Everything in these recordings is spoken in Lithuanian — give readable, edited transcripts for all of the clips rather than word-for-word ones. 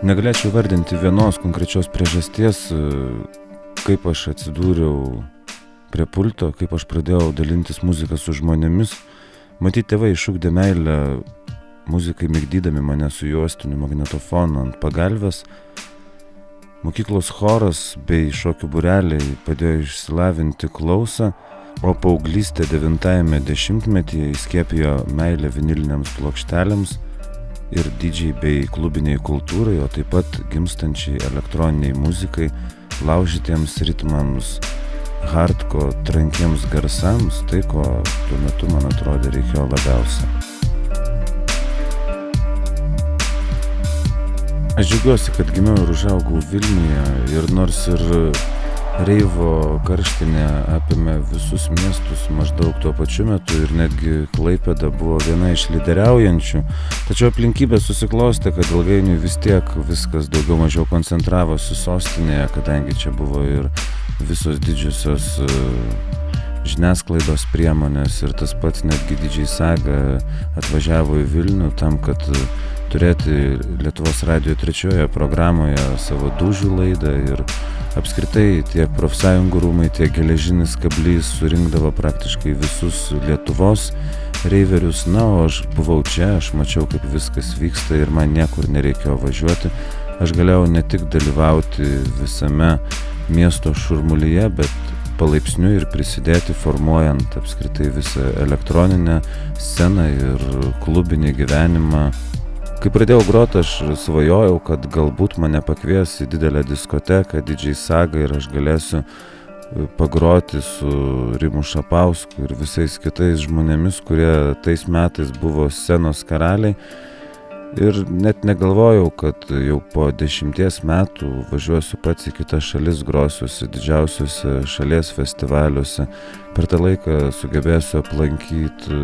Negalėčiau vardinti vienos konkrečios priežasties, kaip aš atsidūriau prie pulto, kaip aš pradėjau dalintis muziką su žmonėmis. Matyt, tėvai išugdė meilę muzikai, migdydami mane su juostiniu magnetofonu ant pagalvės. Mokyklos choras bei šokių būreliai padėjo išsilavinti klausą, o paauglystė 9-ame dešimtmetyje įskiepijo meilę viniliniams plokštelėms ir didžiai bei klubiniai kultūrai, o taip pat gimstančiai elektroniniai muzikai, laužytiems ritmams, hardko trankiems garsams, tai ko tuo metu man atrodė reikėjo labiausiai. Aš džiaugiuosi, kad gimiau ir užaugau Vilniuje ir nors ir reivo karštinė apėmė visus miestus maždaug tuo pačiu metu ir netgi Klaipėda buvo viena iš lyderiaujančių, tačiau aplinkybės susiklostė, kad ilgainiui vis tiek viskas daugiau mažiau koncentravosi sostinėje, kadangi čia buvo ir visos didžiosios žiniasklaidos priemonės ir tas pats netgi Didžiai Saga atvažiavo į Vilnių tam, kad turėti Lietuvos radijo 3 programoje savo dūžių laidą ir apskritai tiek profsąjungų rūmai, tiek geležinis kablys surinkdavo praktiškai visus Lietuvos reiverius. Na, o aš buvau čia, aš mačiau, kaip viskas vyksta ir man niekur nereikėjo važiuoti. Aš galėjau ne tik dalyvauti visame miesto šurmulyje, bet palaipsniui ir prisidėti formuojant apskritai visą elektroninę sceną ir klubinį gyvenimą. Kai pradėjau groti, aš svajojau, kad galbūt mane pakvies į didelę diskoteką Didžiai Saga ir aš galėsiu pagroti su Rimu Šapausku ir visais kitais žmonėmis, kurie tais metais buvo scenos karaliai. Ir net negalvojau, kad jau po 10 metų važiuosiu pats į kitas šalis, grosiuosi didžiausiuose šalies festivaliuose. Per tą laiką sugebėsiu aplankyti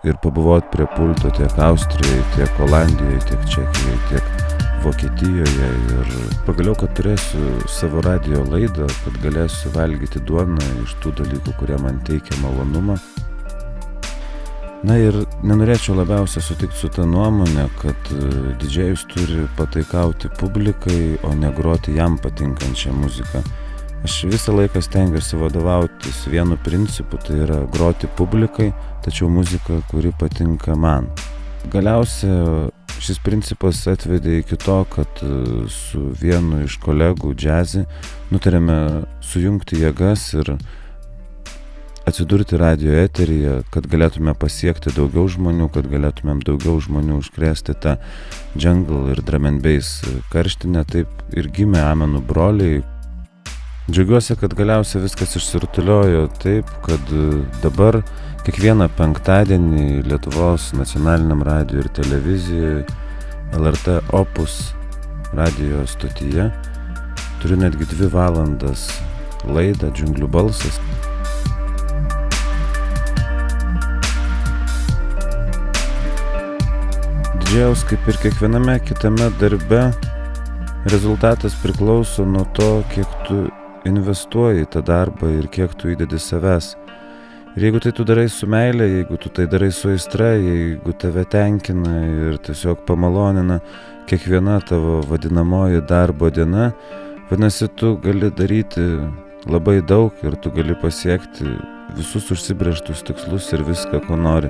ir pabuvoti prie pulto tiek Austrijoje, tiek Olandijoje, tiek Čekijoje, tiek Vokietijoje. Ir pagaliau, kad turėsiu savo radijo laidą, kad galėsiu valgyti duoną iš tų dalykų, kurie man teikia malonumą. Na ir nenorėčiau labiausiai sutikti su ta nuomonė, kad didžėjus turi pataikauti publikai, o ne groti jam patinkančią muziką. Aš visą laiką stengiuosi vadovautis vienu principu, tai yra groti publikai, tačiau muzika, kuri patinka man. Galiausiai šis principas atvedė iki to, kad su vienu iš kolegų džiazi nutarėme sujungti jėgas ir atsidurti radijo eteryje, kad galėtume pasiekti daugiau žmonių, kad galėtumėm daugiau žmonių užkrėsti tą jungle ir drum and bass karštinę. Taip ir gimė Amenų broliai. Džiaugiuosi, kad galiausiai viskas išsirutuliojo taip, kad dabar kiekvieną penktadienį Lietuvos nacionaliniam radijo ir televizijoje LRT Opus radijo stotyje turiu netgi 2 valandas laidą Džiunglių balsas. Didžėjaus, kaip ir kiekviename kitame darbe, rezultatas priklauso nuo to, kiek tu investuoji į tą darbą ir kiek tu įdedi savęs. Ir jeigu tai tu darai su meile, jeigu tu tai darai su aistra, jeigu tave tenkina ir tiesiog pamalonina kiekviena tavo vadinamoji darbo diena, vadinasi, tu gali daryti labai daug ir tu gali pasiekti visus užsibrėžtus tikslus ir viską, ko nori.